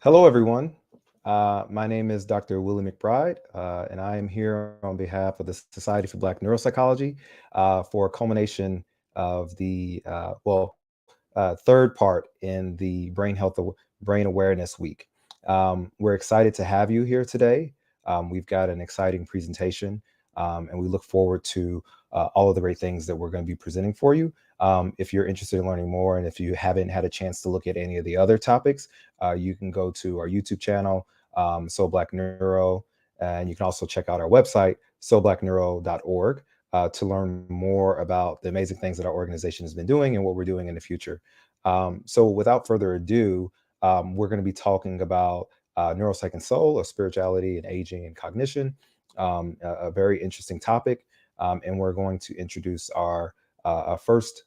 Hello, everyone. My name is Dr. Willie McBride, and I am here on behalf of the Society for Black Neuropsychology for a culmination of the third part in the Brain Awareness Week. We're excited to have you here today. We've got an exciting presentation, and we look forward to all of the great things that we're going to be presenting for you. If you're interested in learning more, and if you haven't had a chance to look at any of the other topics, you can go to our YouTube channel, So Black Neuro, and you can also check out our website, soblackneuro.org, to learn more about the amazing things that our organization has been doing and what we're doing in the future. So without further ado, we're going to be talking about neuropsych and soul, or spirituality and aging and cognition, a very interesting topic. And we're going to introduce our first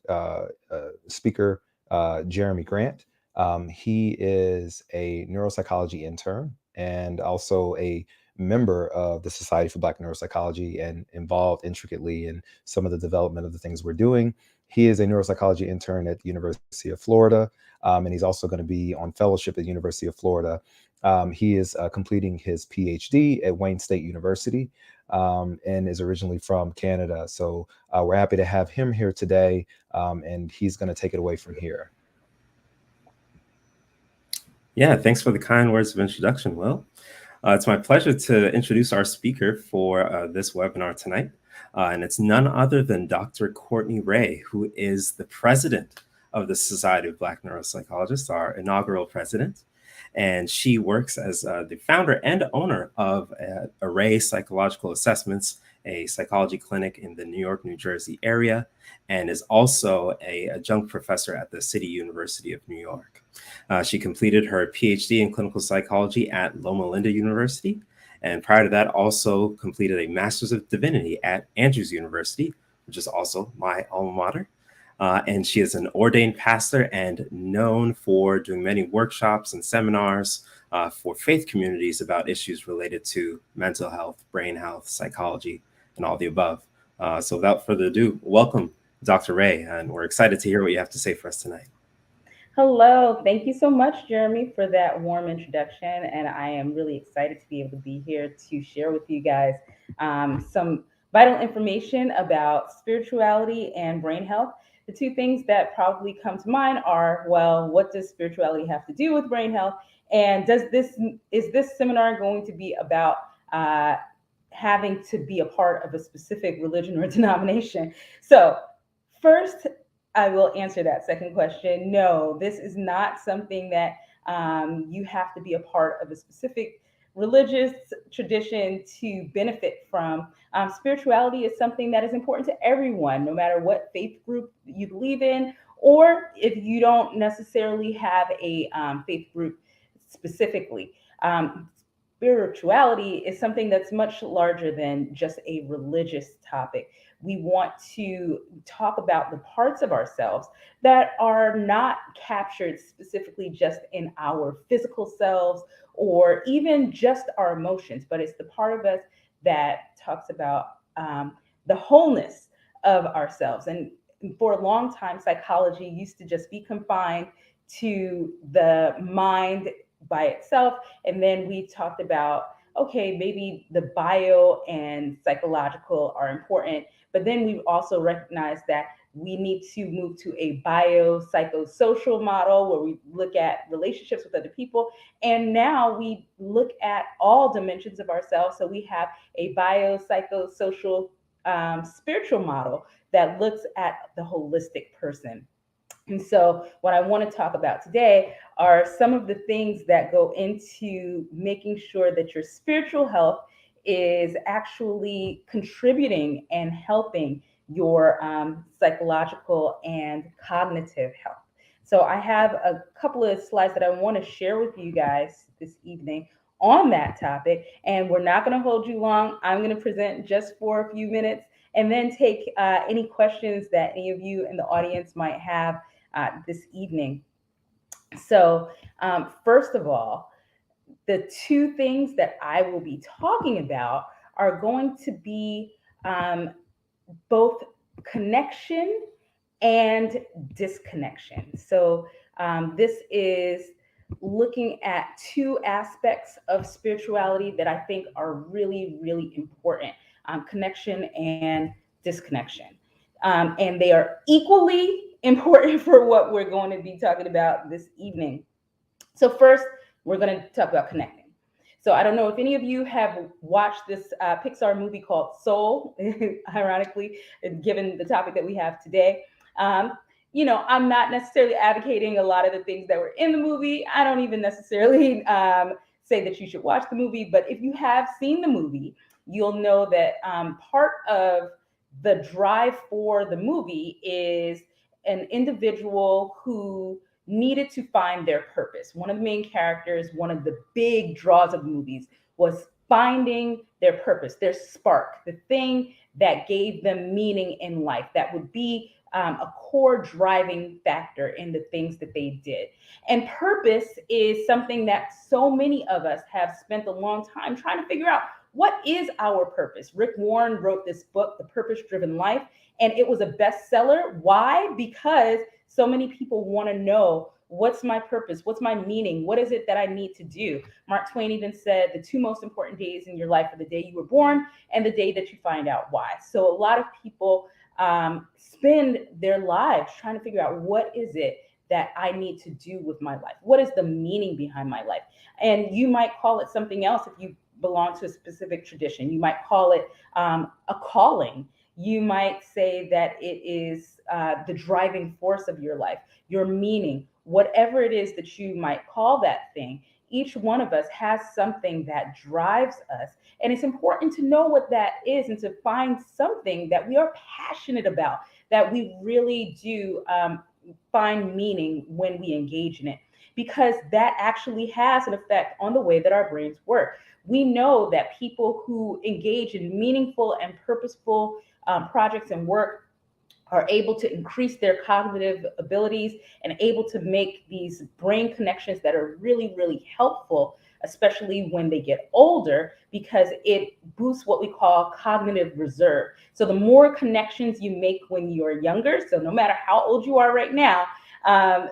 speaker, Jeremy Grant. He is a neuropsychology intern and also a member of the Society for Black Neuropsychology and involved intricately in some of the development of the things we're doing. He is a neuropsychology intern at the University of Florida, and he's also going to be on fellowship at the University of Florida. He is completing his PhD at Wayne State University, and is originally from Canada. So we're happy to have him here today, and he's going to take it away from here. Yeah, thanks for the kind words of introduction, Will. It's my pleasure to introduce our speaker for this webinar tonight. And it's none other than Dr. Courtney Ray, who is the president of the Society of Black Neuropsychologists, our inaugural president. And she works as the founder and owner of Array Psychological Assessments, a psychology clinic in the New York, New Jersey area, and is also an adjunct professor at the City University of New York. She completed her PhD in clinical psychology at Loma Linda University, and prior to that also completed a Master's of Divinity at Andrews University, which is also my alma mater. And she is an ordained pastor and known for doing many workshops and seminars for faith communities about issues related to mental health, brain health, psychology, and all the above. So without further ado, welcome, Dr. Ray, and we're excited to hear what you have to say for us tonight. Hello. Thank you so much, Jeremy, for that warm introduction. And I am really excited to be able to be here to share with you guys some vital information about spirituality and brain health. The two things that probably come to mind are, well, what does spirituality have to do with brain health? And is this seminar going to be about having to be a part of a specific religion or denomination? So first, I will answer that second question. No, this is not something that you have to be a part of a specific religious tradition to benefit from. Spirituality is something that is important to everyone, no matter what faith group you believe in, or if you don't necessarily have a faith group specifically. Spirituality is something that's much larger than just a religious topic. We want to talk about the parts of ourselves that are not captured specifically just in our physical selves or even just our emotions, but it's the part of us that talks about the wholeness of ourselves. And for a long time, psychology used to just be confined to the mind by itself. And then we talked about, okay, maybe the bio and psychological are important, but then we've also recognized that we need to move to a biopsychosocial model where we look at relationships with other people. And now we look at all dimensions of ourselves. So we have a biopsychosocial spiritual model that looks at the holistic person. And so, what I want to talk about today are some of the things that go into making sure that your spiritual health is actually contributing and helping your psychological and cognitive health. So, I have a couple of slides that I want to share with you guys this evening on that topic. And we're not going to hold you long. I'm going to present just for a few minutes and then take any questions that any of you in the audience might have this evening. So, first of all, the two things that I will be talking about are going to be both connection and disconnection. So, this is looking at two aspects of spirituality that I think are really, really important: connection and disconnection. And they are equally important for what we're going to be talking about this evening. So first, we're going to talk about connecting. So I don't know if any of you have watched this Pixar movie called Soul, ironically, given the topic that we have today. Um, I'm not necessarily advocating a lot of the things that were in the movie. I don't even necessarily say that you should watch the movie, but if you have seen the movie, you'll know that part of the drive for the movie is an individual who needed to find their purpose. One of the main characters, one of the big draws of the movies, was finding their purpose, their spark, the thing that gave them meaning in life, that would be a core driving factor in the things that they did. And purpose is something that so many of us have spent a long time trying to figure out. What is our purpose? Rick Warren wrote this book, The Purpose Driven Life, and it was a bestseller. Why? Because so many people want to know, what's my purpose? What's my meaning? What is it that I need to do? Mark Twain even said the two most important days in your life are the day you were born and the day that you find out why. So a lot of people spend their lives trying to figure out, what is it that I need to do with my life? What is the meaning behind my life? And you might call it something else if you belong to a specific tradition. You might call it a calling. You might say that it is the driving force of your life, your meaning, whatever it is that you might call that thing. Each one of us has something that drives us. And it's important to know what that is and to find something that we are passionate about, that we really do find meaning when we engage in it, because that actually has an effect on the way that our brains work. We know that people who engage in meaningful and purposeful projects and work are able to increase their cognitive abilities and able to make these brain connections that are really, really helpful, especially when they get older, because it boosts what we call cognitive reserve. So the more connections you make when you're younger, so no matter how old you are right now,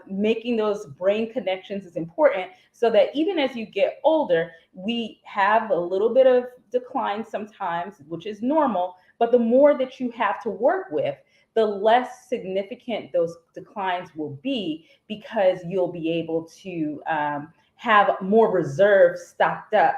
making those brain connections is important, so that even as you get older, we have a little bit of decline sometimes, which is normal, but the more that you have to work with, the less significant those declines will be, because you'll be able to have more reserve stocked up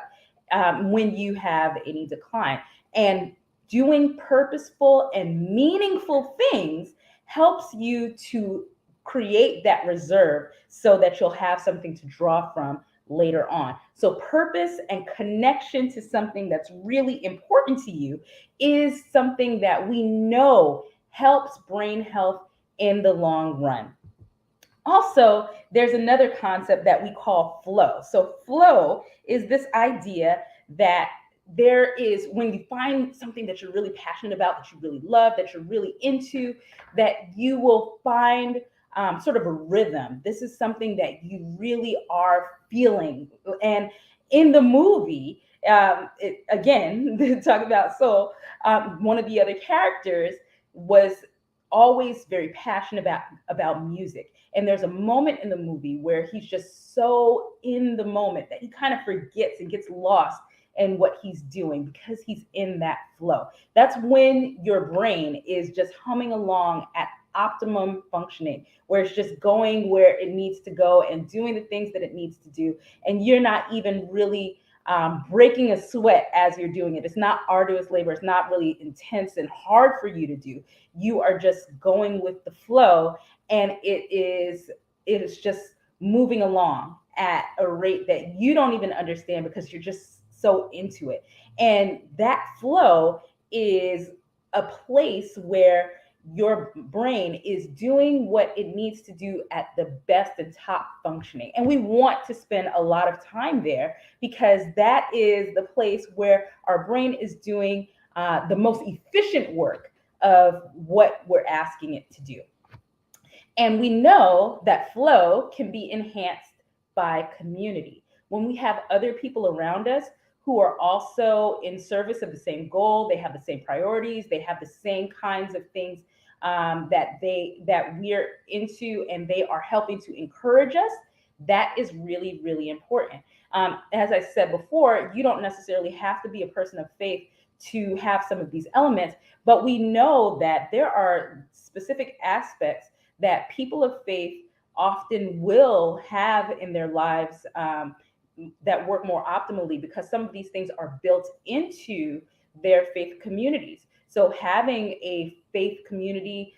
when you have any decline. And doing purposeful and meaningful things helps you to create that reserve so that you'll have something to draw from later on. So purpose and connection to something that's really important to you is something that we know helps brain health in the long run. Also, there's another concept that we call flow. So flow is this idea that there is, when you find something that you're really passionate about, that you really love, that you're really into, that you will find sort of a rhythm. This is something that you really are feeling. And in the movie, again, talk about soul, one of the other characters was always very passionate about music. And there's a moment in the movie where he's just so in the moment that he kind of forgets and gets lost in what he's doing, because he's in that flow. That's when your brain is just humming along at optimum functioning, where it's just going where it needs to go and doing the things that it needs to do. And you're not even really breaking a sweat as you're doing it. It's not arduous labor. It's not really intense and hard for you to do. You are just going with the flow, and it is just moving along at a rate that you don't even understand, because you're just so into it. And that flow is a place where your brain is doing what it needs to do at the best and top functioning. And we want to spend a lot of time there, because that is the place where our brain is doing the most efficient work of what we're asking it to do. And we know that flow can be enhanced by community. When we have other people around us who are also in service of the same goal, they have the same priorities, they have the same kinds of things that we're into, and they are helping to encourage us, That is really, really important. As I said before, you don't necessarily have to be a person of faith to have some of these elements, but we know that there are specific aspects that people of faith often will have in their lives, that work more optimally because some of these things are built into their faith communities. So having a faith community,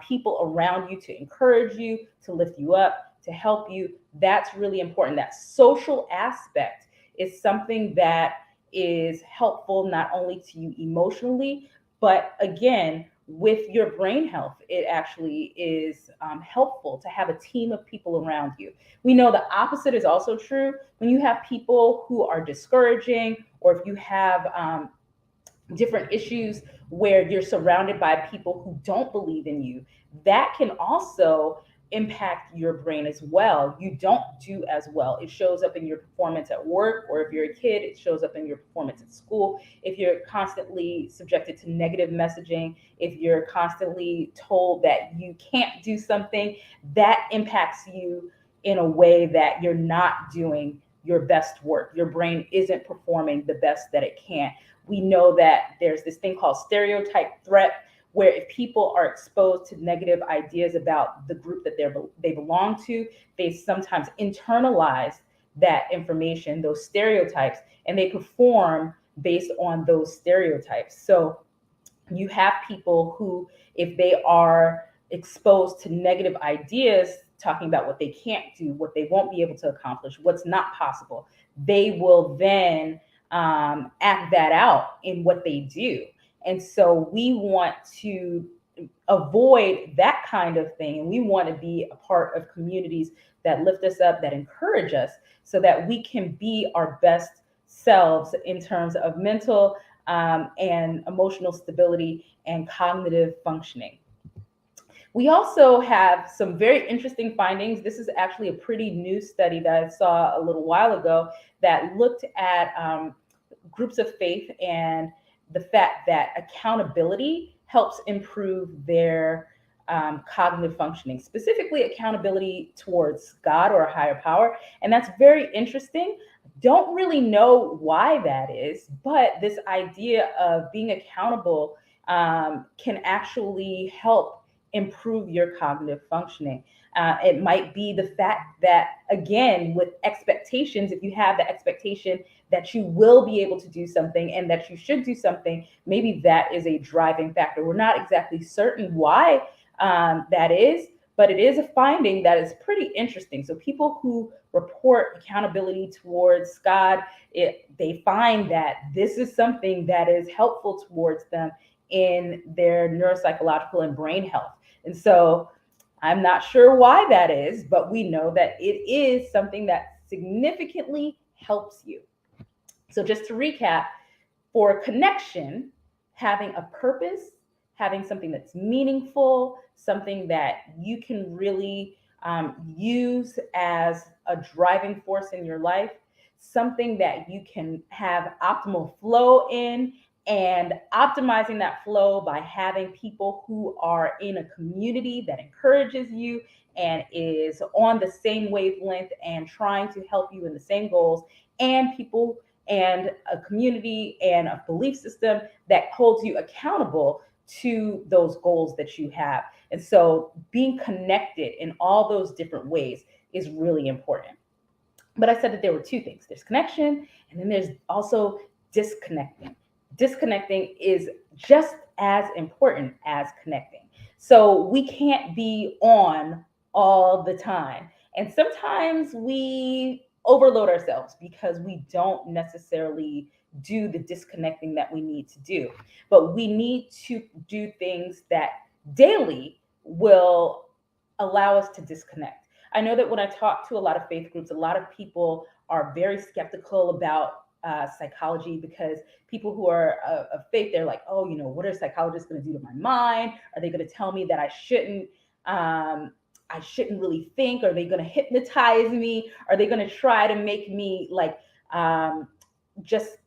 people around you to encourage you, to lift you up, to help you, that's really important. That social aspect is something that is helpful not only to you emotionally, but again, with your brain health, it actually is helpful to have a team of people around you. We know the opposite is also true. When you have people who are discouraging, or if you have different issues where you're surrounded by people who don't believe in you, that can also impact your brain as well. You don't do as well. It shows up in your performance at work, or if you're a kid, it shows up in your performance at school. If you're constantly subjected to negative messaging, if you're constantly told that you can't do something, that impacts you in a way that you're not doing your best work. Your brain isn't performing the best that it can. We know that there's this thing called stereotype threat, where if people are exposed to negative ideas about the group that they belong to, they sometimes internalize that information, those stereotypes, and they perform based on those stereotypes. So you have people who, if they are exposed to negative ideas, talking about what they can't do, what they won't be able to accomplish, what's not possible, they will then act that out in what they do. And so we want to avoid that kind of thing. And we want to be a part of communities that lift us up, that encourage us, so that we can be our best selves in terms of mental and emotional stability and cognitive functioning. We also have some very interesting findings. This is actually a pretty new study that I saw a little while ago that looked at groups of faith and the fact that accountability helps improve their cognitive functioning, specifically accountability towards God or a higher power. And that's very interesting. Don't really know why that is, but this idea of being accountable can actually help improve your cognitive functioning. It might be the fact that, again, with expectations, if you have the expectation that you will be able to do something and that you should do something, maybe that is a driving factor. We're not exactly certain why that is, but it is a finding that is pretty interesting. So people who report accountability towards God, they find that this is something that is helpful towards them in their neuropsychological and brain health. And so I'm not sure why that is, but we know that it is something that significantly helps you. So just to recap, for connection, having a purpose, having something that's meaningful, something that you can really use as a driving force in your life, something that you can have optimal flow in, and optimizing that flow by having people who are in a community that encourages you and is on the same wavelength and trying to help you in the same goals, and people and a community and a belief system that holds you accountable to those goals that you have. And so being connected in all those different ways is really important. But I said that there were two things. There's connection, and then there's also disconnecting. Disconnecting is just as important as connecting. So we can't be on all the time. And sometimes we overload ourselves because we don't necessarily do the disconnecting that we need to do. But we need to do things that daily will allow us to disconnect. I know that when I talk to a lot of faith groups, a lot of people are very skeptical about psychology, because people who are of faith, they're like, oh, what are psychologists going to do to my mind? Are they going to tell me that I shouldn't really think? Are they going to hypnotize me? Are they going to try to make me like just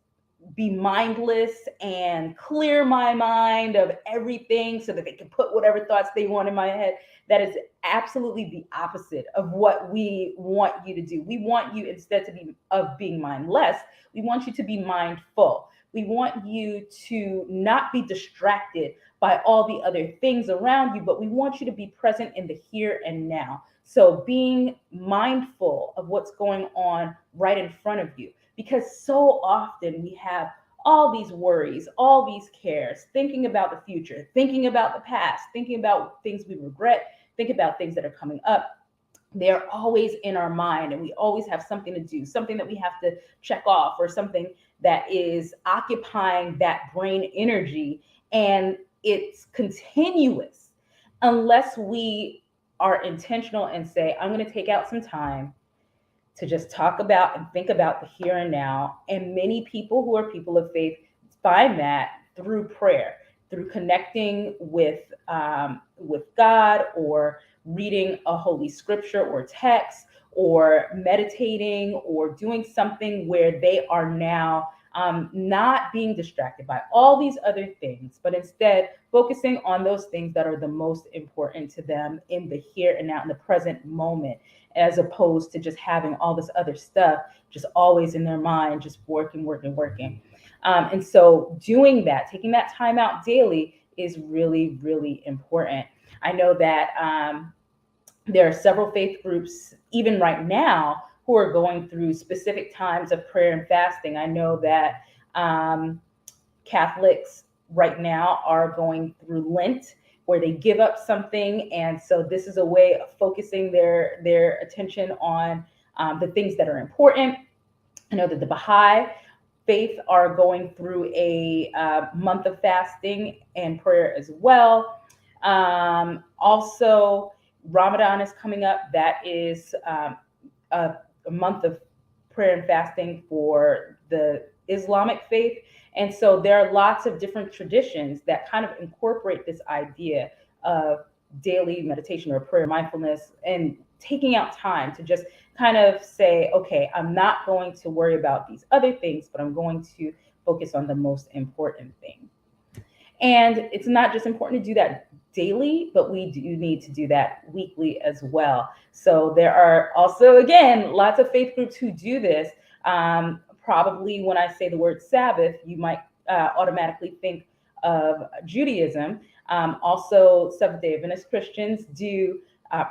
be mindless and clear my mind of everything so that they can put whatever thoughts they want in my head? that is absolutely the opposite of what we want you to do. We want you, instead of being mindless, we want you to be mindful. We want you to not be distracted by all the other things around you, but we want you to be present in the here and now. So being mindful of what's going on right in front of you, because so often we have all these worries, all these cares, thinking about the future, thinking about the past, thinking about things we regret, think about things that are coming up. They're always in our mind, and we always have something to do, something that we have to check off, or something that is occupying that brain energy, and it's continuous unless we are intentional and say, I'm going to take out some time to just talk about and think about the here and now. And many people who are people of faith find that through prayer, through connecting with God, or reading a holy scripture or text, or meditating, or doing something where they are now not being distracted by all these other things, but instead focusing on those things that are the most important to them in the here and now, in the present moment, as opposed to just having all this other stuff just always in their mind, just working. And so doing that, taking that time out daily, is really, really important. I know that there are several faith groups, even right now, who are going through specific times of prayer and fasting. I know that Catholics right now are going through Lent, where they give up something. And so this is a way of focusing their attention on the things that are important. I know that the Baha'i faith are going through a month of fasting and prayer as well. Also, Ramadan is coming up. That is a month of prayer and fasting for the Islamic faith. And so there are lots of different traditions that kind of incorporate this idea of daily meditation or prayer, mindfulness, and taking out time to just kind of say, okay, I'm not going to worry about these other things, but I'm going to focus on the most important thing. And it's not just important to do that daily, but we do need to do that weekly as well. So there are also, again, lots of faith groups who do this. Probably when I say the word Sabbath, you might automatically think of Judaism. Also, Seventh-day Adventist Christians do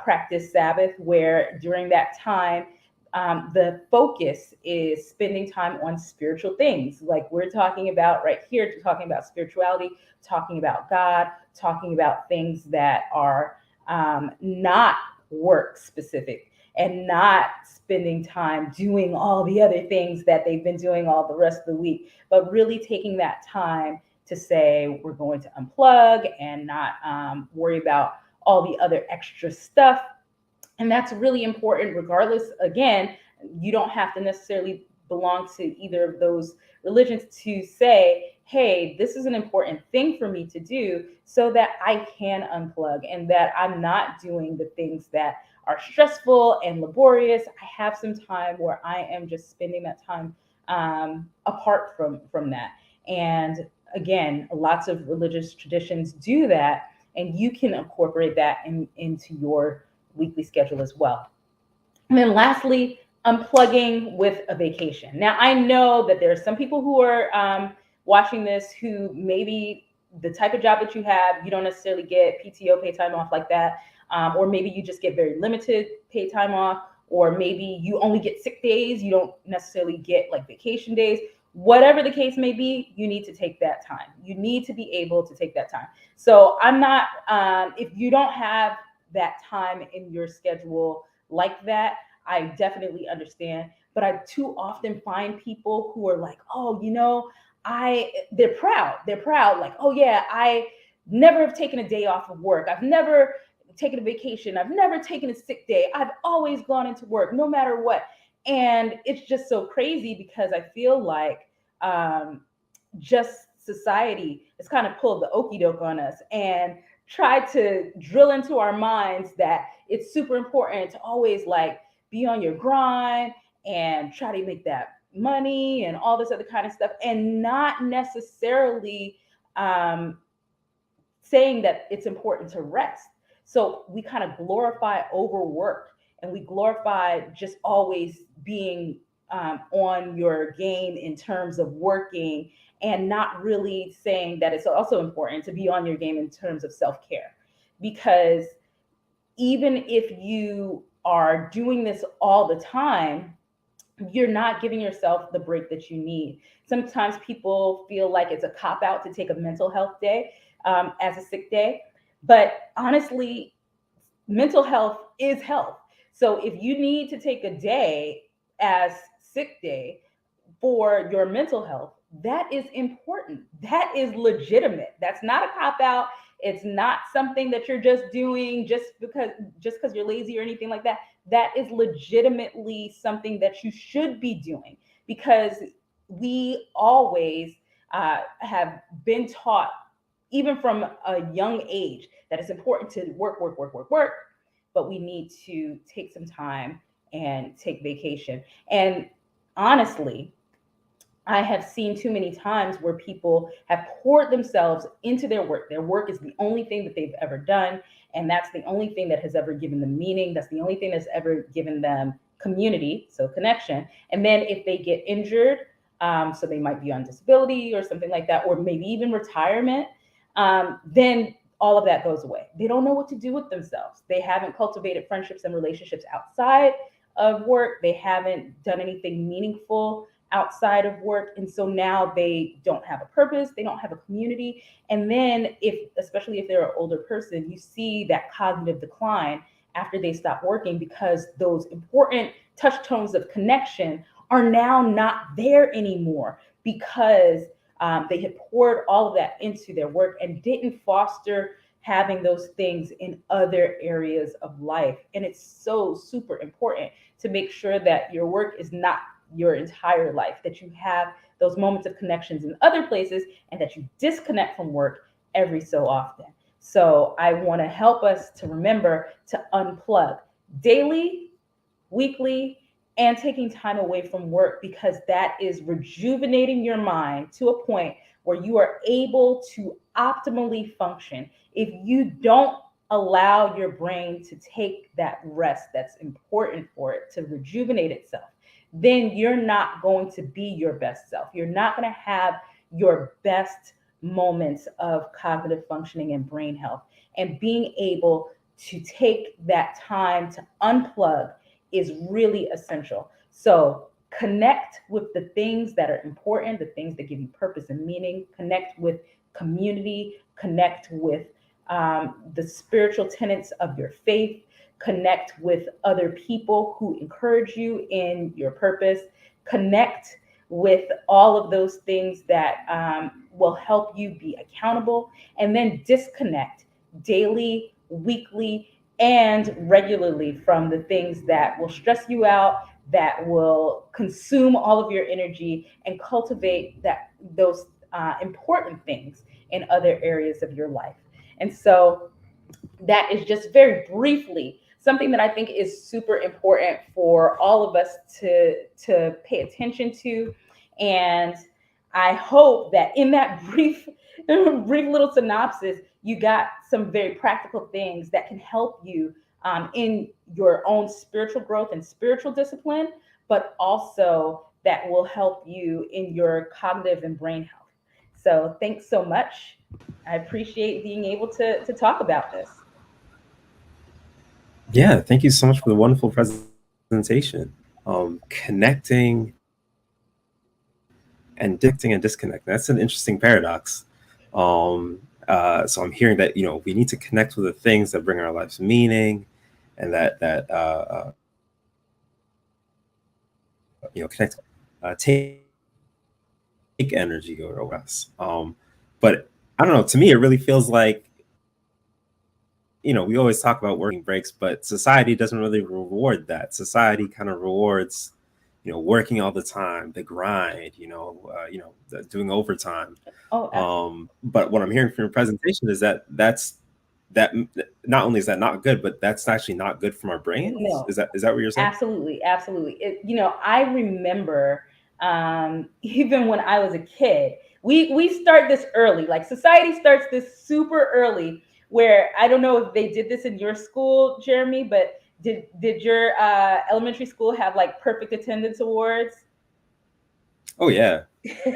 practice Sabbath, where during that time, the focus is spending time on spiritual things. Like we're talking about right here, talking about spirituality, talking about God, talking about things that are not work specific, and not spending time doing all the other things that they've been doing all the rest of the week, but really taking that time to say, we're going to unplug and not worry about all the other extra stuff. And that's really important, regardless. Again, you don't have to necessarily belong to either of those religions to say, hey, this is an important thing for me to do so that I can unplug, and that I'm not doing the things that are stressful and laborious. I have some time where I am just spending that time apart from that. And again, lots of religious traditions do that, and you can incorporate that into your weekly schedule as well. And then lastly, unplugging with a vacation. Now, I know that there are some people who are watching this who maybe the type of job that you have, you don't necessarily get PTO, pay time off, like that. Or maybe you just get very limited pay time off, or maybe you only get sick days. You don't necessarily get like vacation days. Whatever the case may be, you need to take that time. You need to be able to take that time. So I'm not, if you don't have that time in your schedule like that, I definitely understand. But I too often find people who are like, oh, you know, they're proud. They're proud. Like, oh yeah, I never have taken a day off of work. I've never taken a vacation. I've never taken a sick day. I've always gone into work no matter what. And it's just so crazy, because I feel like just society has kind of pulled the okie doke on us and tried to drill into our minds that it's super important to always like be on your grind and try to make that money and all this other kind of stuff, and not necessarily saying that it's important to rest. So we kind of glorify overwork, and we glorify just always being on your game in terms of working, and not really saying that it's also important to be on your game in terms of self-care. Because even if you are doing this all the time, you're not giving yourself the break that you need. Sometimes people feel like it's a cop out to take a mental health day as a sick day. But honestly, mental health is health. So if you need to take a day as sick day for your mental health, that is important. That is legitimate. That's not a cop out. It's not something that you're just doing just because you're lazy or anything like that. That is legitimately something that you should be doing, because we always have been taught, even from a young age, that it's important to work, work, work, work, work, but we need to take some time and take vacation. And honestly, I have seen too many times where people have poured themselves into their work. Their work is the only thing that they've ever done. And that's the only thing that has ever given them meaning. That's the only thing that's ever given them community, so connection. And then if they get injured, so they might be on disability or something like that, or maybe even retirement, then all of that goes away. They don't know what to do with themselves. They haven't cultivated friendships and relationships outside of work. They haven't done anything meaningful outside of work. And so now they don't have a purpose, they don't have a community. And then especially if they're an older person, you see that cognitive decline after they stop working, because those important touch tones of connection are now not there anymore, because they had poured all of that into their work and didn't foster having those things in other areas of life. And it's so super important to make sure that your work is not your entire life, that you have those moments of connections in other places, and that you disconnect from work every so often. So I want to help us to remember to unplug daily, weekly, and taking time away from work, because that is rejuvenating your mind to a point where you are able to optimally function. If you don't allow your brain to take that rest that's important for it to rejuvenate itself, then you're not going to be your best self. You're not going to have your best moments of cognitive functioning and brain health. And being able to take that time to unplug is really essential. So connect with the things that are important, the things that give you purpose and meaning, connect with community, connect with the spiritual tenets of your faith, connect with other people who encourage you in your purpose, connect with all of those things that will help you be accountable, and then disconnect daily, weekly, and regularly from the things that will stress you out, that will consume all of your energy, and cultivate those important things in other areas of your life. And so that is just very briefly something that I think is super important for all of us to pay attention to. And I hope that in that brief little synopsis, you got some very practical things that can help you in your own spiritual growth and spiritual discipline, but also that will help you in your cognitive and brain health. So thanks so much. I appreciate being able to talk about this. Yeah, thank you so much for the wonderful presentation. Connecting and disconnecting. That's an interesting paradox. So I'm hearing that, we need to connect with the things that bring our lives meaning, and that connect, take energy over us. But I don't know. To me, it really feels like, we always talk about working breaks, but society doesn't really reward that. Society kind of rewards, working all the time, the grind, doing overtime. But what I'm hearing from your presentation is that not only is that not good, but that's actually not good from our brains. No. Is that what you're saying? Absolutely. I remember even when I was a kid, we start this early. Like, society starts this super early, where I don't know if they did this in your school, Jeremy, but did your elementary school have like perfect attendance awards? Oh yeah,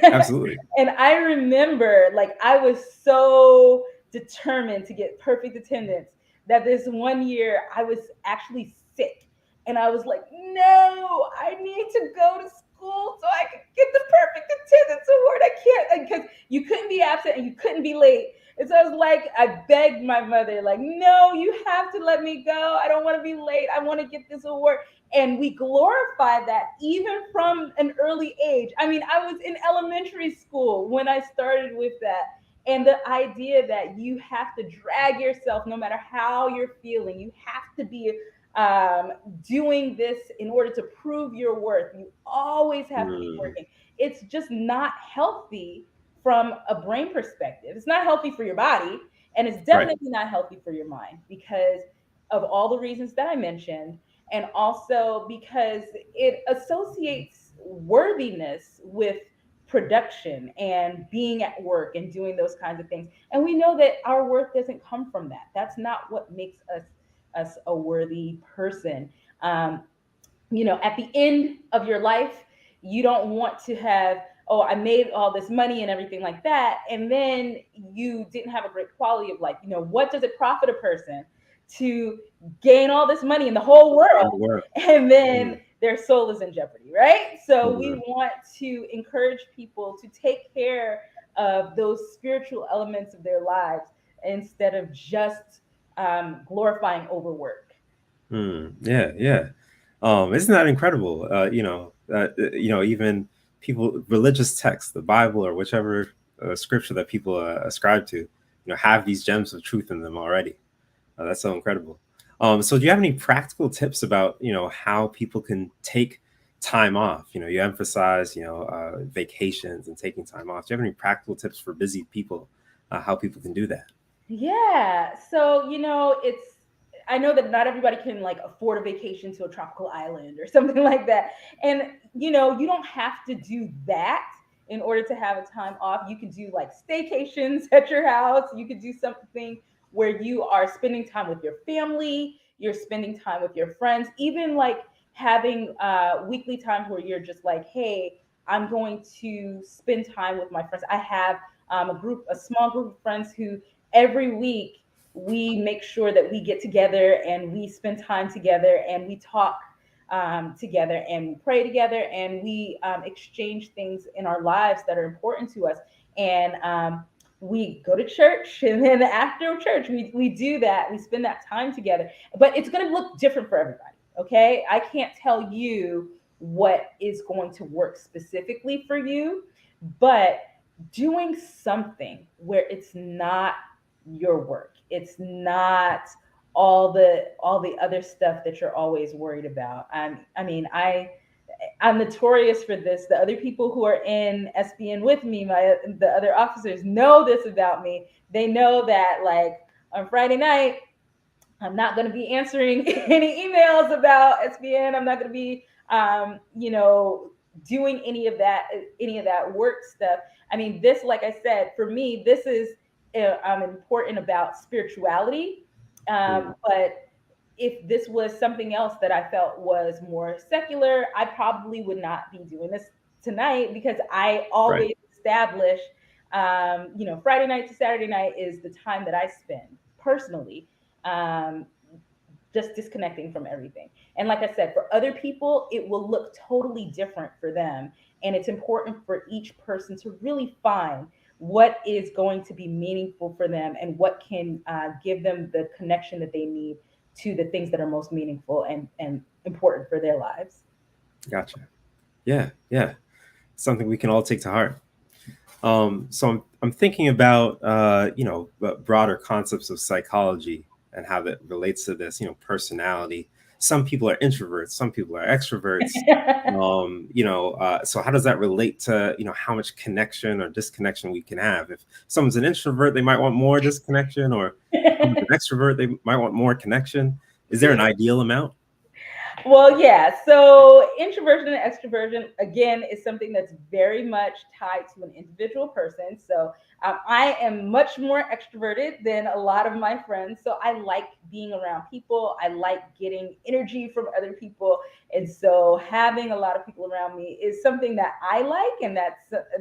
absolutely. And I remember, like, I was so determined to get perfect attendance that this one year I was actually sick. And I was like, no, I need to go to school so I can get the perfect attendance award. I can't, because you couldn't be absent and you couldn't be late. And so I was like, I begged my mother, like, no, you have to let me go. I don't want to be late. I want to get this award. And we glorify that even from an early age. I mean, I was in elementary school when I started with that. And the idea that you have to drag yourself, no matter how you're feeling, you have to be doing this in order to prove your worth. You always have to be working. It's just not healthy from a brain perspective. It's not healthy for your body, and it's definitely not healthy for your mind because of all the reasons that I mentioned, and also because it associates worthiness with production and being at work and doing those kinds of things. And we know that our worth doesn't come from that. That's not what makes us a worthy person. At the end of your life, you don't want to have, oh, I made all this money and everything like that, and then you didn't have a great quality of life. What does it profit a person to gain all this money in the whole world and then their soul is in jeopardy, right? So we want to encourage people to take care of those spiritual elements of their lives instead of just glorifying overwork. Yeah. Isn't that incredible? Even people, religious texts, the Bible or whichever scripture that people ascribe to, have these gems of truth in them already. That's so incredible. So do you have any practical tips about, how people can take time off? You emphasize, vacations and taking time off. Do you have any practical tips for busy people, how people can do that? Yeah. So, I know that not everybody can like afford a vacation to a tropical island or something like that. And, you don't have to do that in order to have a time off. You can do like staycations at your house. You could do something where you are spending time with your family, you're spending time with your friends, even like having weekly times where you're just like, hey, I'm going to spend time with my friends. I have a small group of friends who every week we make sure that we get together and we spend time together and we talk together and we pray together and we exchange things in our lives that are important to us. And we go to church, and then after church, we do that. We spend that time together. But it's going to look different for everybody, okay? I can't tell you what is going to work specifically for you, but doing something where it's not your work, it's not all the other stuff that you're always worried about. I'm notorious for this. The other people who are in SBN with me, the other officers know this about me. They know that like on Friday night, I'm not going to be answering any emails about SBN. I'm not going to be, doing any of that work stuff. I mean, this, like I said, for me, this is important about spirituality. But if this was something else that I felt was more secular, I probably would not be doing this tonight because I always establish, Friday night to Saturday night is the time that I spend personally, just disconnecting from everything. And like I said, for other people, it will look totally different for them. And it's important for each person to really find what is going to be meaningful for them and what can give them the connection that they need to the things that are most meaningful and important for their lives. Gotcha. Yeah. Something we can all take to heart. So I'm thinking about, broader concepts of psychology and how that relates to this, personality. Some people are introverts, some people are extroverts. So how does that relate to, how much connection or disconnection we can have? If someone's an introvert, they might want more disconnection, or an extrovert, they might want more connection. Is there an ideal amount? Well, yeah. So introversion and extroversion, again, is something that's very much tied to an individual person. So I am much more extroverted than a lot of my friends. So I like being around people. I like getting energy from other people. And so having a lot of people around me is something that I like, and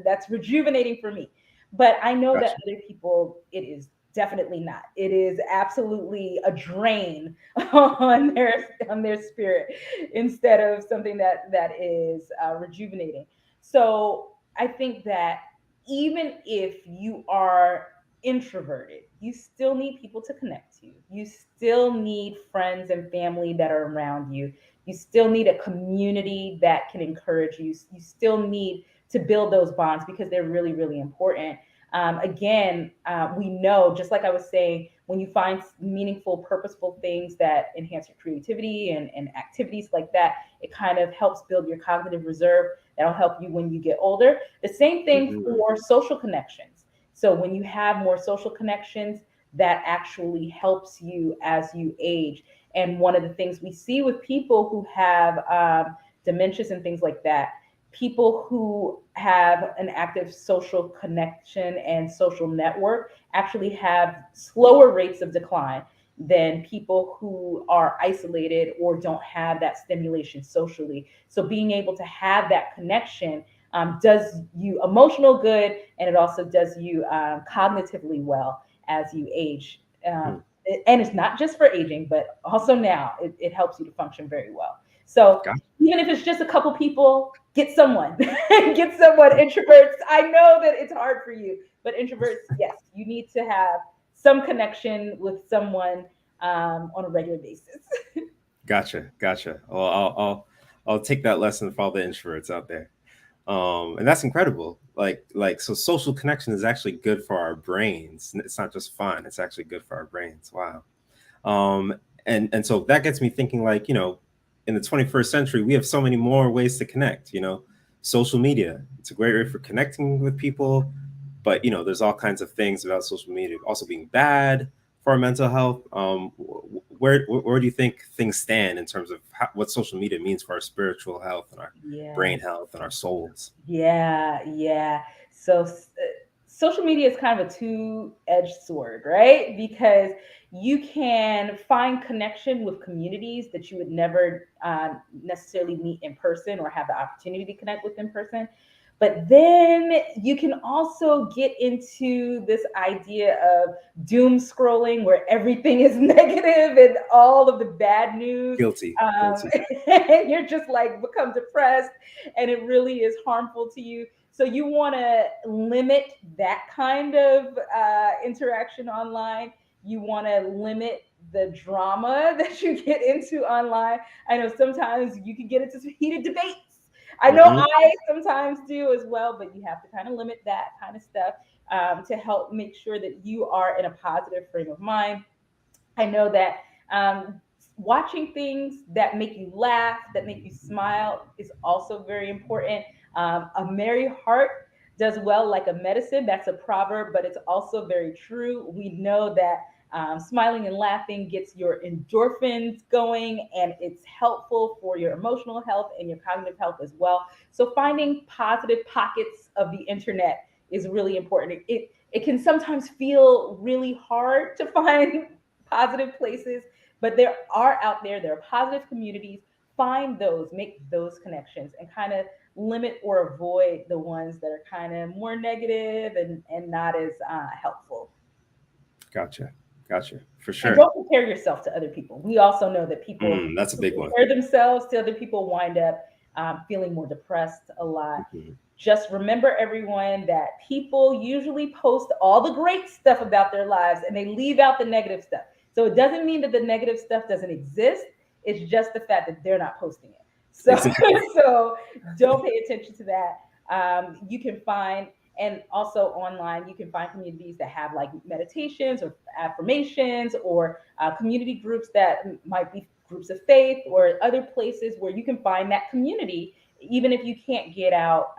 that's rejuvenating for me. But I know that Gotcha. other people, it is definitely not. It is absolutely a drain on their spirit instead of something that is rejuvenating. So I think that even if you are introverted, you still need people to connect to. You still need friends and family that are around you. You still need a community that can encourage you. You still need to build those bonds because they're really, really important. Again, we know, just like I was saying, when you find meaningful, purposeful things that enhance your creativity and activities like that, it kind of helps build your cognitive reserve. That'll help you when you get older. The same thing Mhm. for social connections. So when you have more social connections, that actually helps you as you age. And one of the things we see with people who have dementias and things like that, people who have an active social connection and social network actually have slower rates of decline than people who are isolated or don't have that stimulation socially. So being able to have that connection does you emotional good, and it also does you cognitively well as you age. Mm. And it's not just for aging, but also now it helps you to function very well. So Gotcha. even if it's just a couple people, get someone, get someone. Introverts, I know that it's hard for you, but introverts, yes, you need to have some connection with someone on a regular basis. Gotcha. Well, I'll take that lesson for all the introverts out there. And that's incredible. So social connection is actually good for our brains. It's not just fun; it's actually good for our brains. Wow. And so that gets me thinking, like, in the 21st century, we have so many more ways to connect. Social media, it's a great way for connecting with people, but there's all kinds of things about social media also being bad for our mental health. Where do you think things stand in terms of what social media means for our spiritual health and our Yeah. brain health and our souls? Yeah. So social media is kind of a two-edged sword, right? Because you can find connection with communities that you would never necessarily meet in person or have the opportunity to connect with in person. But then you can also get into this idea of doom scrolling where everything is negative and all of the bad news. Guilty. Um, Guilty. and you're just like become depressed, and it really is harmful to you. So you want to limit that kind of interaction online. You want to limit the drama that you get into online. I know sometimes you can get into some heated debates. I know Hmm. I sometimes do as well, but you have to kind of limit that kind of stuff to help make sure that you are in a positive frame of mind. I know that watching things that make you laugh, that make you smile, is also very important. A merry heart does well like a medicine. That's a proverb, but it's also very true. We know that smiling and laughing gets your endorphins going, and it's helpful for your emotional health and your cognitive health as well. So finding positive pockets of the internet is really important. It can sometimes feel really hard to find positive places, but there are out there, there are positive communities. Find those, make those connections, and kind of limit or avoid the ones that are kind of more negative and not as helpful. Gotcha. For And sure. don't compare yourself to other people. We also know that people That's a who big one. compare themselves to other people wind up feeling more depressed a lot. Mhm. Just remember, everyone, that people usually post all the great stuff about their lives and they leave out the negative stuff. So it doesn't mean that the negative stuff doesn't exist. It's just the fact that they're not posting it. So, Exactly. so don't pay attention to that. You can find, and also online, you can find communities that have like meditations or affirmations, or community groups that might be groups of faith or other places where you can find that community, even if you can't get out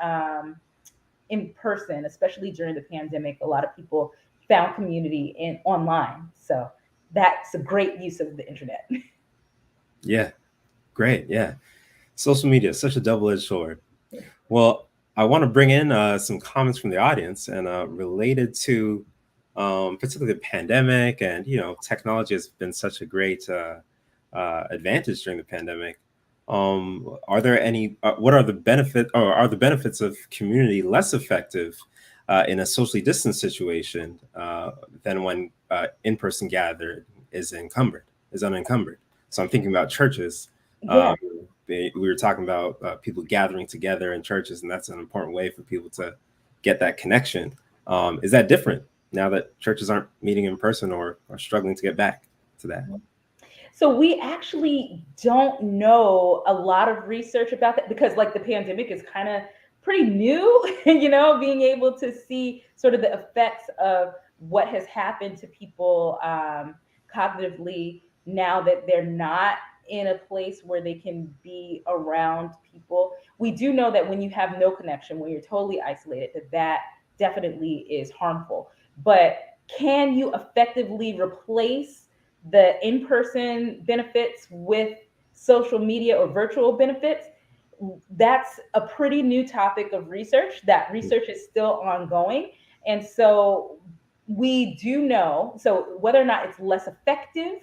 in person. Especially during the pandemic, a lot of people found community in online. So that's a great use of the internet. Yeah. Great. Yeah. Social media is such a double-edged sword. Well, I want to bring in some comments from the audience and related to particularly the pandemic, and technology has been such a great advantage during the pandemic. Are there any? What are the benefits, or are the benefits of community less effective in a socially distanced situation than when in-person gathering is unencumbered? So I'm thinking about churches. Yeah. We were talking about people gathering together in churches, and that's an important way for people to get that connection. Is that different now that churches aren't meeting in person or are struggling to get back to that? So we actually don't know a lot of research about that, because like the pandemic is kind of pretty new, being able to see sort of the effects of what has happened to people cognitively now that they're not in a place where they can be around people. We do know that when you have no connection, when you're totally isolated, that definitely is harmful. But can you effectively replace the in-person benefits with social media or virtual benefits? That's a pretty new topic of research. That research is still ongoing. And so we do know, so whether or not it's less effective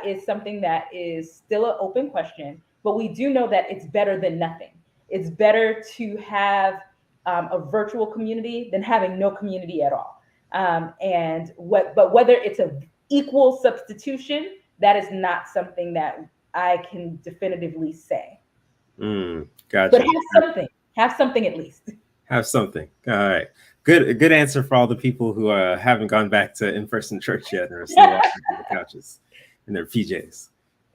is something that is still an open question, but we do know that it's better than nothing. It's better to have a virtual community than having no community at all. But whether it's a equal substitution, that is not something that I can definitively say. Gotcha. But have something at least. Have something. All right. Good answer for all the people who haven't gone back to in-person church yet and are still watching on the couches in their PJs.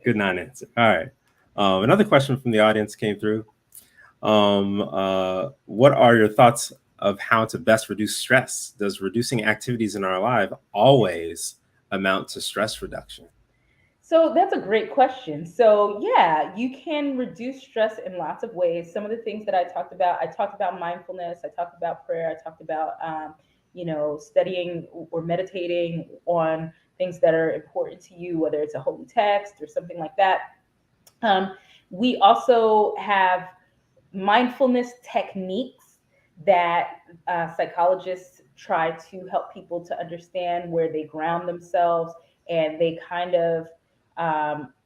Good non-answer. All right. Another question from the audience came through. What are your thoughts of how to best reduce stress? Does reducing activities in our life always amount to stress reduction? So that's a great question. So yeah, you can reduce stress in lots of ways. Some of the things that I talked about mindfulness, I talked about prayer, I talked about studying or meditating on things that are important to you, whether it's a holy text or something like that. We also have mindfulness techniques that psychologists try to help people to understand where they ground themselves, and they kind of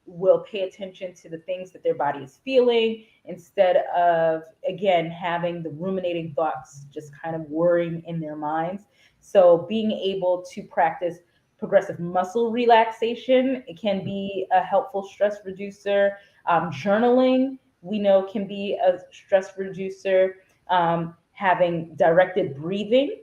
will pay attention to the things that their body is feeling instead of, again, having the ruminating thoughts just kind of worrying in their minds. So being able to practice progressive muscle relaxation, it can be a helpful stress reducer. Journaling, we know, can be a stress reducer. Having directed breathing.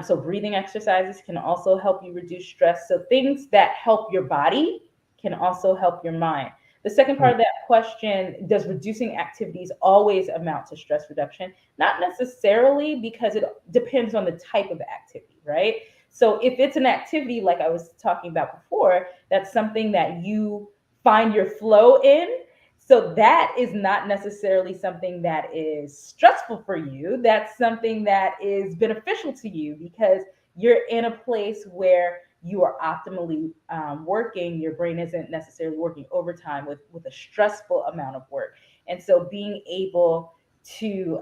So breathing exercises can also help you reduce stress. So things that help your body can also help your mind. The second part of that question, does reducing activities always amount to stress reduction? Not necessarily, because it depends on the type of activity, right? So if it's an activity like I was talking about before, that's something that you find your flow in, so that is not necessarily something that is stressful for you. That's something that is beneficial to you because you're in a place where you are optimally working. Your brain isn't necessarily working overtime with a stressful amount of work. And so being able to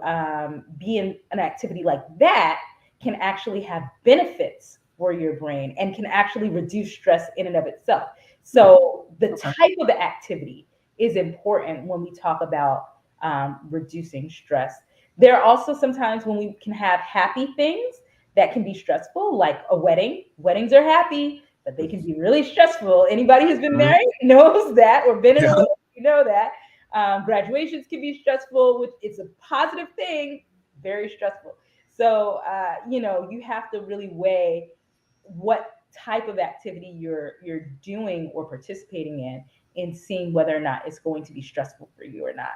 be in an activity like that can actually have benefits for your brain and can actually reduce stress in and of itself. So the type of activity is important when we talk about reducing stress. There are also sometimes when we can have happy things that can be stressful, like a wedding. Weddings are happy, but they can be really stressful. Anybody who's been married knows that, or been in a wedding, you know that. Graduations can be stressful, which it's a positive thing, very stressful. So, you have to really weigh what type of activity you're doing or participating in seeing whether or not it's going to be stressful for you or not.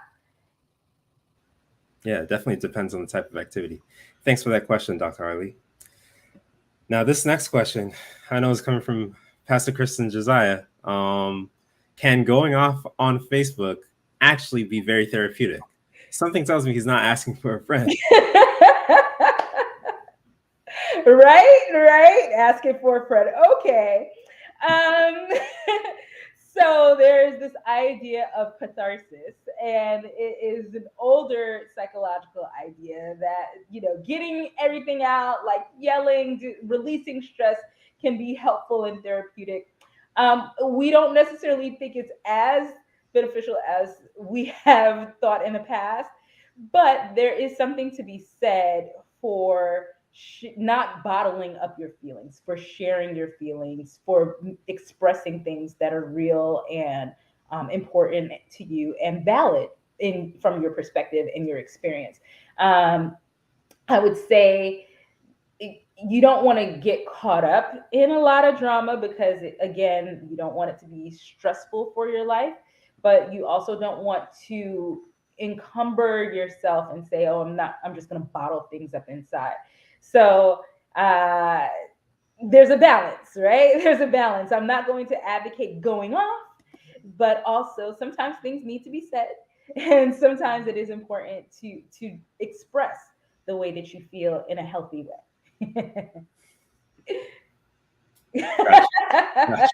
Yeah, definitely depends on the type of activity. Thanks for that question, Dr. Harley. Now, this next question, I know is coming from Pastor Kristen Josiah. Can going off on Facebook actually be very therapeutic? Something tells me he's not asking for a friend. Right. Asking for a friend. Okay. So there's this idea of catharsis, and it is an older psychological idea that, getting everything out, like yelling, releasing stress, can be helpful and therapeutic. We don't necessarily think it's as beneficial as we have thought in the past, but there is something to be said for not bottling up your feelings, for sharing your feelings, for expressing things that are real and important to you and valid in from your perspective and your experience. Um, I would say you don't want to get caught up in a lot of drama because, again, you don't want it to be stressful for your life, but you also don't want to encumber yourself and say, oh, I'm just going to bottle things up inside. So uh, there's a balance, right? There's a balance. I'm not going to advocate going off, but also sometimes things need to be said. And sometimes it is important to express the way that you feel in a healthy way. Gotcha. Gotcha.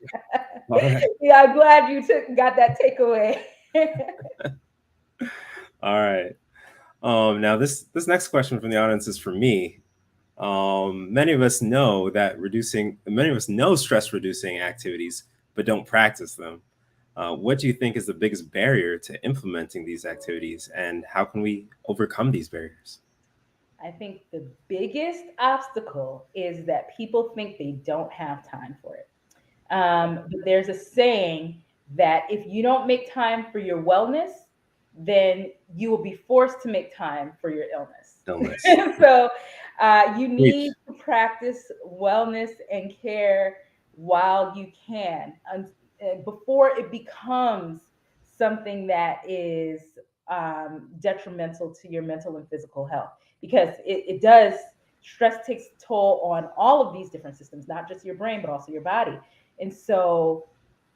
All right. Yeah, I'm glad you got that takeaway. All right. Now this next question from the audience is for me. Many of us know stress reducing activities, but don't practice them. What do you think is the biggest barrier to implementing these activities, and how can we overcome these barriers? I think the biggest obstacle is that people think they don't have time for it. But there's a saying that if you don't make time for your wellness, then you will be forced to make time for your illness. Illness. So you Preach. need to practice wellness and care while you can, before it becomes something that is detrimental to your mental and physical health. Because it does, stress takes a toll on all of these different systems, not just your brain, but also your body. And so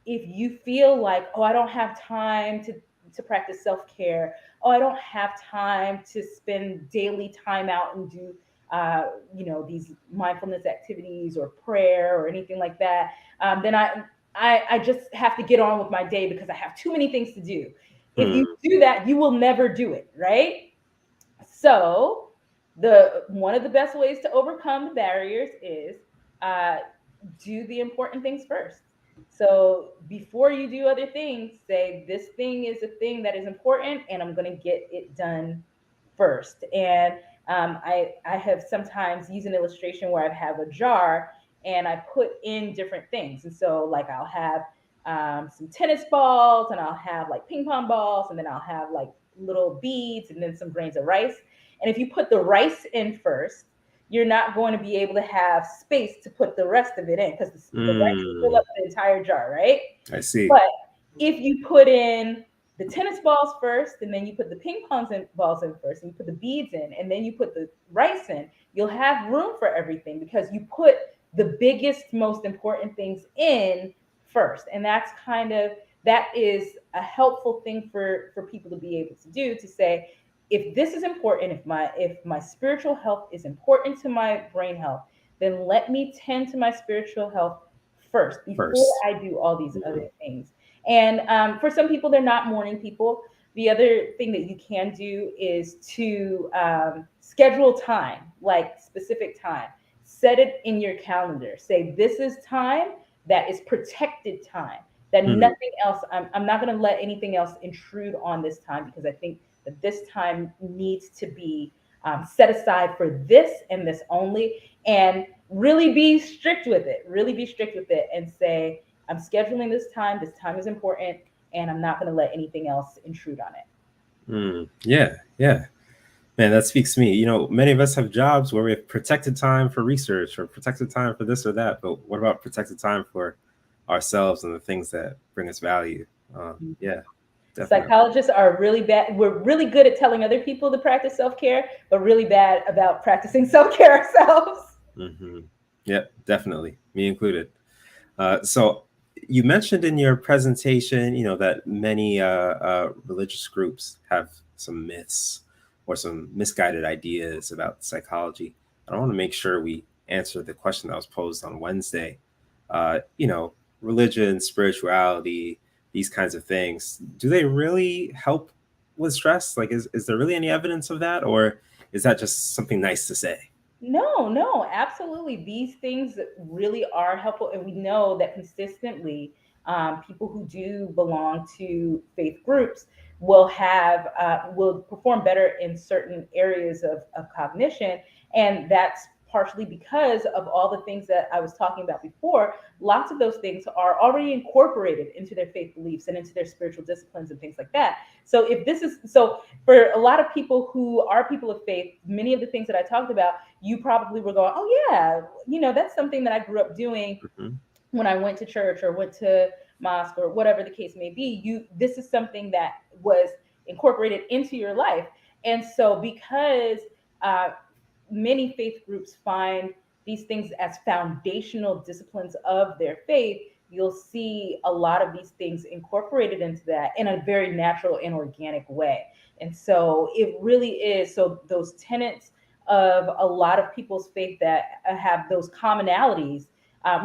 if you feel like, oh, I don't have time to practice self-care, oh, I don't have time to spend daily time out and do these mindfulness activities or prayer or anything like that, then I just have to get on with my day because I have too many things to do. If you do that, you will never do it, right? So one of the best ways to overcome the barriers is do the important things first. So before you do other things, say this thing is a thing that is important and I'm going to get it done first. And I have sometimes used an illustration where I have a jar and I put in different things. And so like I'll have some tennis balls, and I'll have like ping pong balls, and then I'll have like little beads and then some grains of rice. And if you put the rice in first, you're not going to be able to have space to put the rest of it in because the rice will fill up the entire jar, right? I see. But if you put in the tennis balls first, and then you put the ping pong balls in first, and you put the beads in, and then you put the rice in, you'll have room for everything because you put the biggest, most important things in first. And that is a helpful thing for people to be able to do, to say, if this is important, if my spiritual health is important to my brain health, then let me tend to my spiritual health first before I do all these other things. And for some people, they're not morning people. The other thing that you can do is to schedule time, like specific time. Set it in your calendar. Say, this is time that is protected time, that nothing else, I'm not going to let anything else intrude on this time, because I think that this time needs to be set aside for this and this only. And really be strict with it. Really be strict with it and say, I'm scheduling this time. This time is important, and I'm not going to let anything else intrude on it. Yeah. Man, that speaks to me. You know, many of us have jobs where we have protected time for research or protected time for this or that. But what about protected time for ourselves and the things that bring us value? Yeah, definitely. Psychologists are really bad. We're really good at telling other people to practice self-care, but really bad about practicing self-care ourselves. Yeah, definitely. Me included. So you mentioned in your presentation, that many religious groups have some myths or some misguided ideas about psychology. I want to make sure we answer the question that was posed on Wednesday. Religion, spirituality, these kinds of things, do they really help with stress? Like, is there really any evidence of that, or is that just something nice to say? No, no, absolutely. These things really are helpful. And we know that consistently, people who do belong to faith groups will perform better in certain areas of cognition. And that's partially because of all the things that I was talking about before. Lots of those things are already incorporated into their faith beliefs and into their spiritual disciplines and things like that. So if this is so for a lot of people who are people of faith, many of the things that I talked about, you probably were going, oh yeah, that's something that I grew up doing Mhm. when I went to church or went to mosque or whatever the case may be. This is something that was incorporated into your life. And so because uh, many faith groups find these things as foundational disciplines of their faith, you'll see a lot of these things incorporated into that in a very natural and organic way. And so it really is. So those tenets of a lot of people's faith that have those commonalities,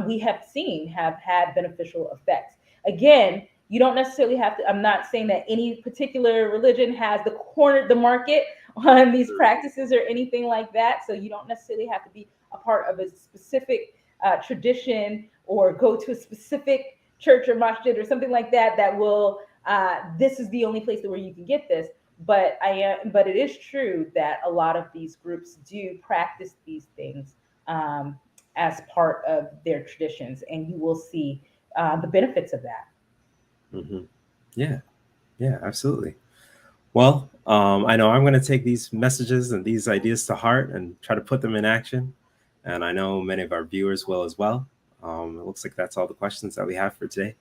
we have seen have had beneficial effects. Again, you don't necessarily have to, I'm not saying that any particular religion has cornered the market on these practices or anything like that. So you don't necessarily have to be a part of a specific tradition or go to a specific church or masjid or something like that that will, this is the only place where you can get this. But but it is true that a lot of these groups do practice these things as part of their traditions, and you will see the benefits of that. Hmm. Yeah, yeah, absolutely. Well, I know I'm going to take these messages and these ideas to heart and try to put them in action. And I know many of our viewers will as well. It looks like that's all the questions that we have for today.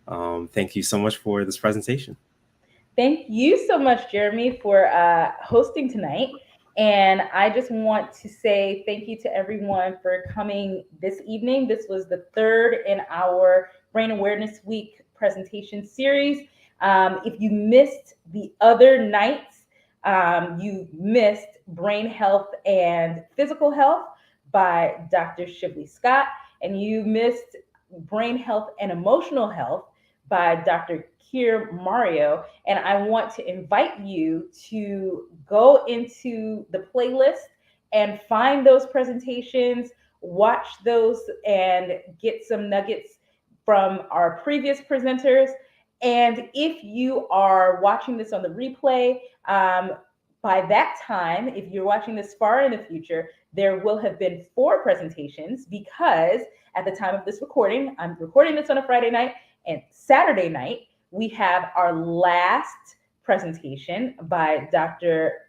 Thank you so much for this presentation. Thank you so much, Jeremy, for hosting tonight. And I just want to say thank you to everyone for coming this evening. This was the third in our Brain Awareness Week presentation series. If you missed the other nights, you missed Brain Health and Physical Health by Dr. Shibley Scott, and you missed Brain Health and Emotional Health by Dr. Kier Mario. And I want to invite you to go into the playlist and find those presentations, watch those, and get some nuggets from our previous presenters. And if you are watching this on the replay, by that time, if you're watching this far in the future, there will have been 4 presentations, because at the time of this recording, I'm recording this on a Friday night, and Saturday night, we have our last presentation by Dr.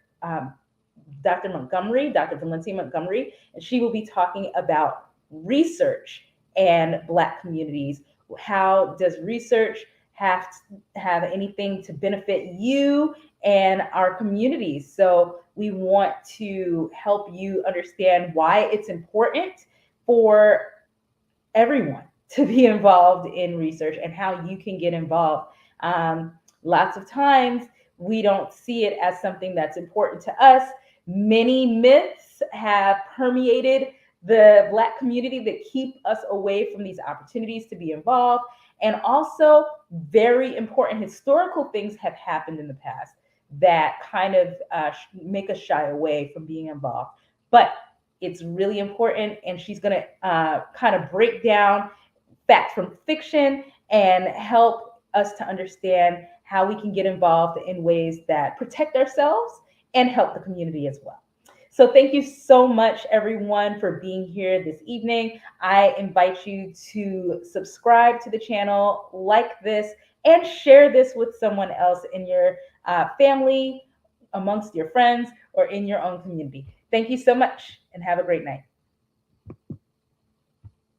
Montgomery, Dr. Valencia Montgomery, and she will be talking about research and Black communities. How does research have anything to benefit you and our communities? So we want to help you understand why it's important for everyone to be involved in research and how you can get involved. Lots of times we don't see it as something that's important to us. Many myths have permeated the Black community that keep us away from these opportunities to be involved. And also, very important historical things have happened in the past that kind of make us shy away from being involved. But it's really important, and she's going to kind of break down facts from fiction and help us to understand how we can get involved in ways that protect ourselves and help the community as well. So thank you so much, everyone, for being here this evening. I invite you to subscribe to the channel, like this, and share this with someone else in your family, amongst your friends, or in your own community. Thank you so much, and have a great night.